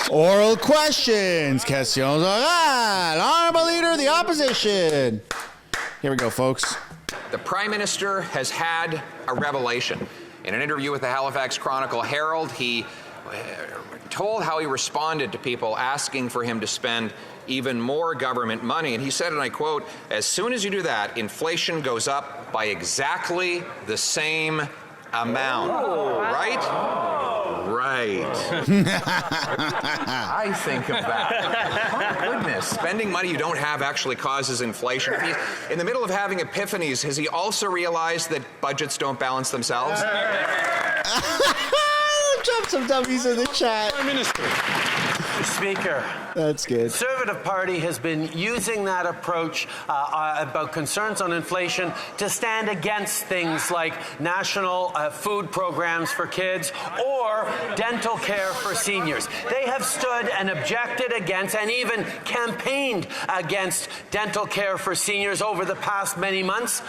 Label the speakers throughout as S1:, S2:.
S1: Oral questions. Questions orales. Honorable Leader of the Opposition. Here we go, folks.
S2: The Prime Minister has had a revelation. In an interview with the Halifax Chronicle Herald, he told how he responded to people asking for him to spend even more government money. And he said, and I quote, "As soon as you do that, inflation goes up by exactly the same amount." Right? Right. I think of that. My goodness. Spending money you don't have actually causes inflation. If he's in the middle of having epiphanies, has he also realized that budgets don't balance themselves?
S1: Drop some dummies in the chat.
S3: Prime Minister.
S4: Mr. Speaker.
S1: That's good.
S4: The Conservative Party has been using that approach about concerns on inflation to stand against things like national food programs for kids or dental care for seniors. They have stood and objected against and even campaigned against dental care for seniors over the past many months.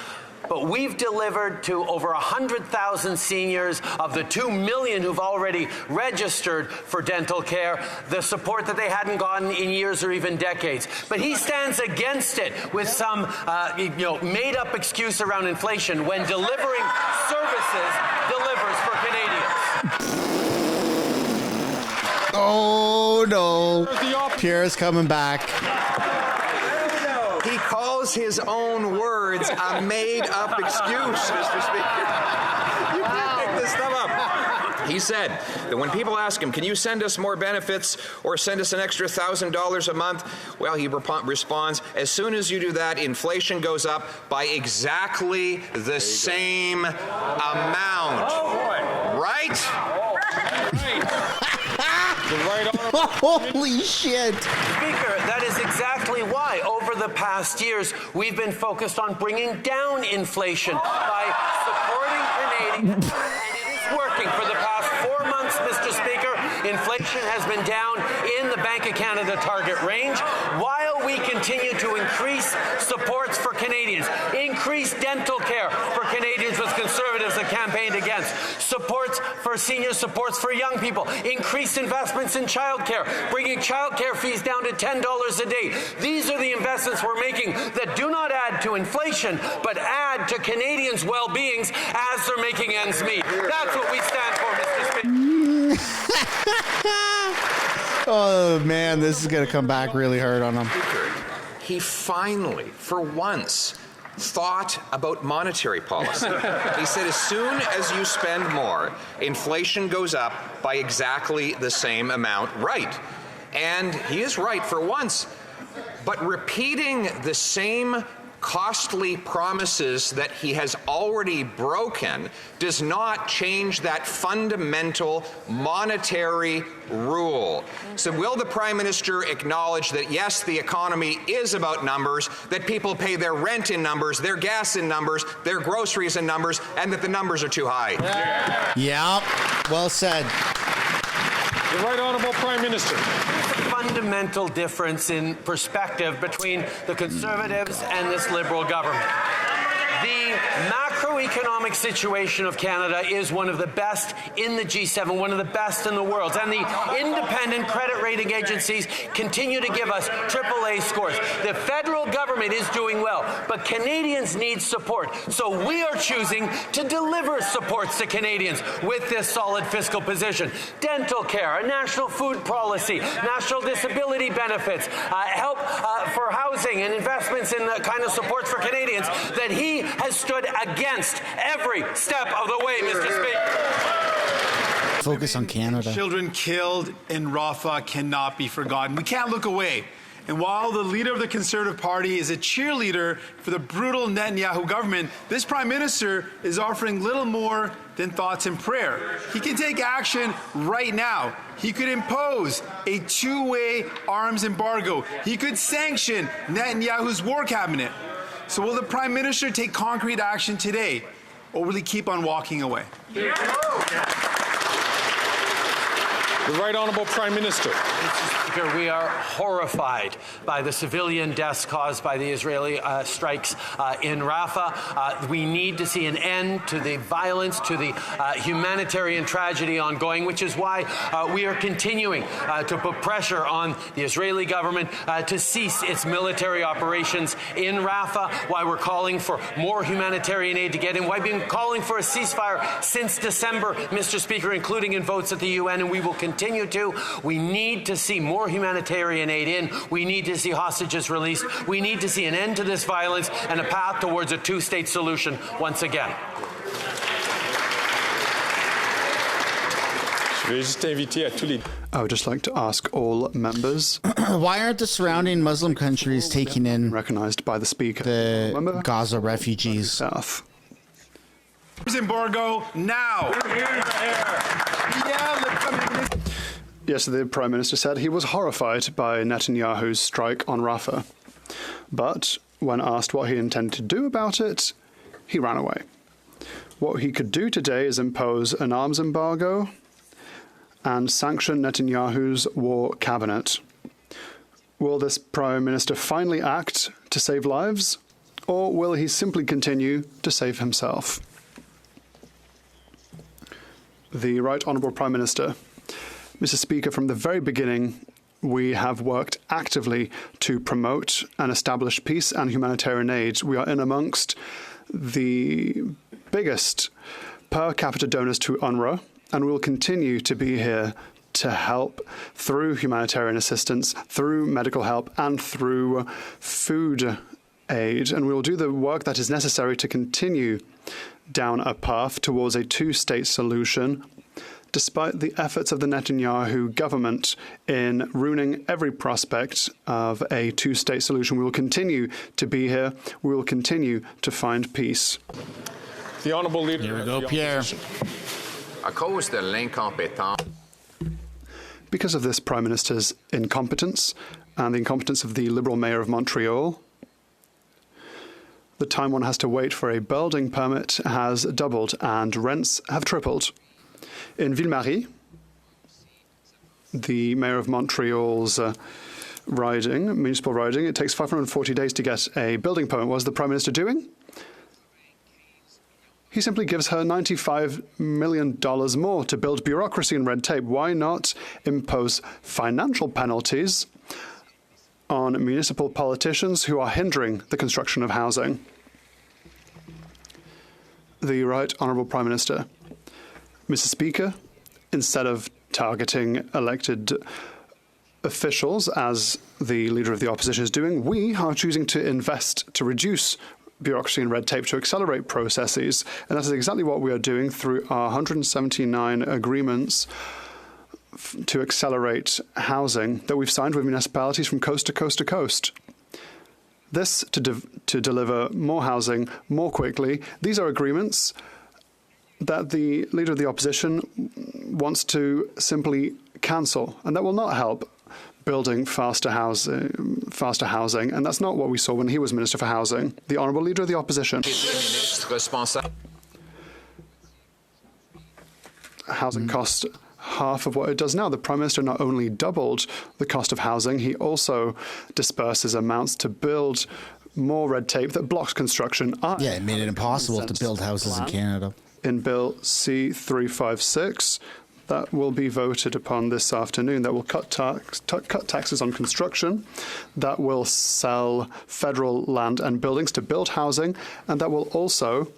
S4: But we've delivered to over 100,000 seniors of the 2 million who've already registered for dental care the support that they hadn't gotten in years or even decades. But he stands against it with some made-up excuse around inflation when delivering services delivers for Canadians.
S1: Oh, no. Pierre's coming back.
S2: He calls his own words a made-up excuse, Mr. Speaker. You can't make this stuff up. He said that when people ask him, can you send us more benefits or send us an extra $1,000 a month? Well, he responds, as soon as you do that, inflation goes up by exactly the same amount. Right?
S1: Holy shit.
S4: Speaker, that is exactly why over the past years we've been focused on bringing down inflation by supporting Canadians. And it is working. For the past 4 months, Mr. Speaker, inflation has been down in the Bank of Canada target range while we continue to increase supports for Canadians, increase dental care for Canadians with Conservatives that campaigned against, supports for seniors, supports for young people, increased investments in childcare, bringing childcare fees down to $10 a day. These are the investments we're making that do not add to inflation, but add to Canadians' well-beings as they're making ends meet. That's what we stand for, Mr. Speaker.
S1: Oh, man, this is going to come back really hard on him.
S2: He finally, for once, thought about monetary policy. He said, as soon as you spend more, inflation goes up by exactly the same amount. Right. And he is right for once. But repeating the same costly promises that he has already broken does not change that fundamental monetary rule. So will the Prime Minister acknowledge that, yes, the economy is about numbers, that people pay their rent in numbers, their gas in numbers, their groceries in numbers, and that the numbers are too high?
S1: Yeah. Well said.
S3: The Right Honourable Prime Minister.
S4: Fundamental difference in perspective between the Conservatives and this Liberal government. The macroeconomic situation of Canada is one of the best in the G7, one of the best in the world. And the independent credit rating agencies continue to give us AAA scores. The federal government is doing well, but Canadians need support. So we are choosing to deliver supports to Canadians with this solid fiscal position. Dental care, a national food policy, national disability benefits, help for housing and investments in the kind of supports for Canadians that he has stood against every step of the way, Mr. Speaker.
S1: Focus on Canada.
S5: Children killed in Rafah cannot be forgotten. We can't look away. And while the leader of the Conservative Party is a cheerleader for the brutal Netanyahu government, this Prime Minister is offering little more than thoughts and prayer. He can take action right now. He could impose a two-way arms embargo. He could sanction Netanyahu's war cabinet. So will the Prime Minister take concrete action today, or will he keep on walking away?
S2: The
S3: The Right Honourable Prime Minister.
S4: Mr. Speaker, we are horrified by the civilian deaths caused by the Israeli strikes in Rafah. We need to see an end to the violence, to the humanitarian tragedy ongoing, which is why we are continuing to put pressure on the Israeli government to cease its military operations in Rafah, why we're calling for more humanitarian aid to get in, why we've been calling for a ceasefire since December, Mr. Speaker, including in votes at the UN, and we will continue to. We need to see more humanitarian aid in. We need to see hostages released. We need to see an end to this violence and a path towards a two-state solution once again.
S6: I would just like to ask all members.
S1: Why aren't the surrounding Muslim countries taking in
S6: recognized by the Speaker
S1: the Gaza refugees?
S6: South.
S5: Embargo now.
S6: Yes, the Prime Minister said he was horrified by Netanyahu's strike on Rafah. But when asked what he intended to do about it, he ran away. What he could do today is impose an arms embargo and sanction Netanyahu's war cabinet. Will this Prime Minister finally act to save lives, or will he simply continue to save himself? The Right Honourable Prime Minister. Mr. Speaker, from the very beginning, we have worked actively to promote and establish peace and humanitarian aid. We are in amongst the biggest per capita donors to UNRWA, and we will continue to be here to help through humanitarian assistance, through medical help, and through food aid. And we will do the work that is necessary to continue down a path towards a two-state solution, despite the efforts of the Netanyahu government in ruining every prospect of a two-state solution. We will continue to be here. We will continue to find peace.
S3: The Honourable Leader.
S1: Here we go, Pierre.
S6: Because of this Prime Minister's incompetence and the incompetence of the Liberal Mayor of Montreal, the time one has to wait for a building permit has doubled and rents have tripled. In Ville-Marie, the Mayor of Montreal's municipal riding, it takes 540 days to get a building permit. What is the Prime Minister doing? He simply gives her $95 million more to build bureaucracy and red tape. Why not impose financial penalties on municipal politicians who are hindering the construction of housing? The Right Honourable Prime Minister. Mr. Speaker, instead of targeting elected officials, as the Leader of the Opposition is doing, we are choosing to invest to reduce bureaucracy and red tape, to accelerate processes. And that is exactly what we are doing through our 179 agreements to accelerate housing that we've signed with municipalities from coast to coast to coast. This to deliver more housing more quickly. These are agreements that the Leader of the Opposition wants to simply cancel, and that will not help building faster housing, and that's not what we saw when he was Minister for Housing. The Honourable Leader of the Opposition. Housing cost half of what it does now. The Prime Minister not only doubled the cost of housing, he also disperses amounts to build more red tape that blocks construction.
S1: Yeah, it made it impossible to build houses in Canada.
S6: In Bill C-356, that will be voted upon this afternoon, that will cut taxes on construction, that will sell federal land and buildings to build housing, and that will also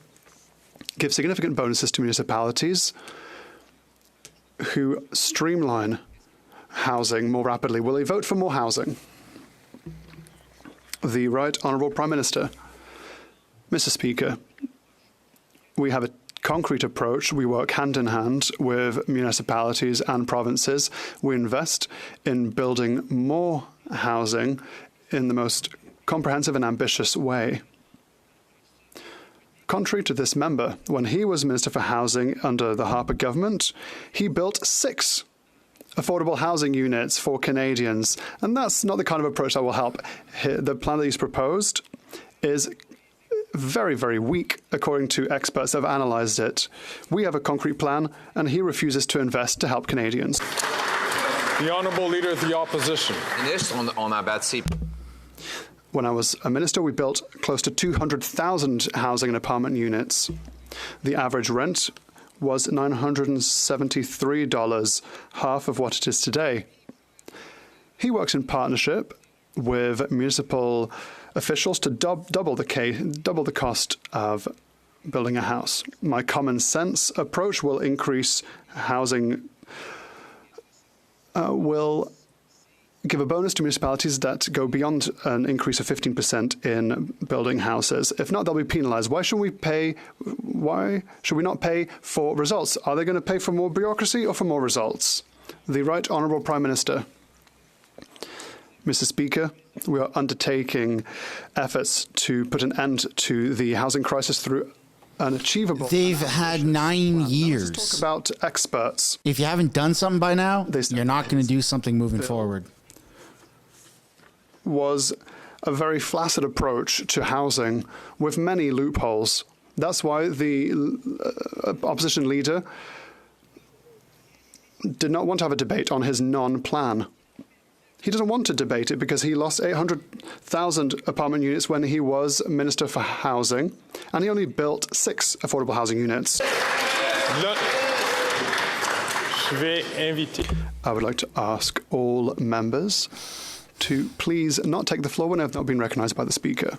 S6: give significant bonuses to municipalities who streamline housing more rapidly. Will they vote for more housing? The Right Honourable Prime Minister. Mr. Speaker, we have a concrete approach. We work hand in hand with municipalities and provinces. We invest in building more housing in the most comprehensive and ambitious way. Contrary to this member, when he was Minister for Housing under the Harper government, he built 6 affordable housing units for Canadians, and that's not the kind of approach that will help. The plan that he's proposed is very, very weak, according to experts that have analysed it. We have a concrete plan, and he refuses to invest to help Canadians.
S3: The Honourable Leader of the Opposition.
S2: Ministre, on a bâti.
S6: When I was a minister, we built close to 200,000 housing and apartment units. The average rent was $973, half of what it is today. He works in partnership with municipal officials to double the cost of building a house. My common sense approach will increase housing, will give a bonus to municipalities that go beyond an increase of 15% in building houses. If not, they'll be penalised. Why should we not pay for results? Are they going to pay for more bureaucracy or for more results? The Right Honourable Prime Minister. Mr. Speaker, we are undertaking efforts to put an end to the housing crisis through an achievable...
S1: They've had 9 years.
S6: Let's talk about experts.
S1: If you haven't done something by now, you're not going to do something moving forward.
S6: Was a very flaccid approach to housing with many loopholes. That's why the opposition leader did not want to have a debate on his non-plan. He doesn't want to debate it because he lost 800,000 apartment units when he was Minister for Housing, and he only built 6 affordable housing units. I would like to ask all members to please not take the floor when I've not been recognised by the Speaker.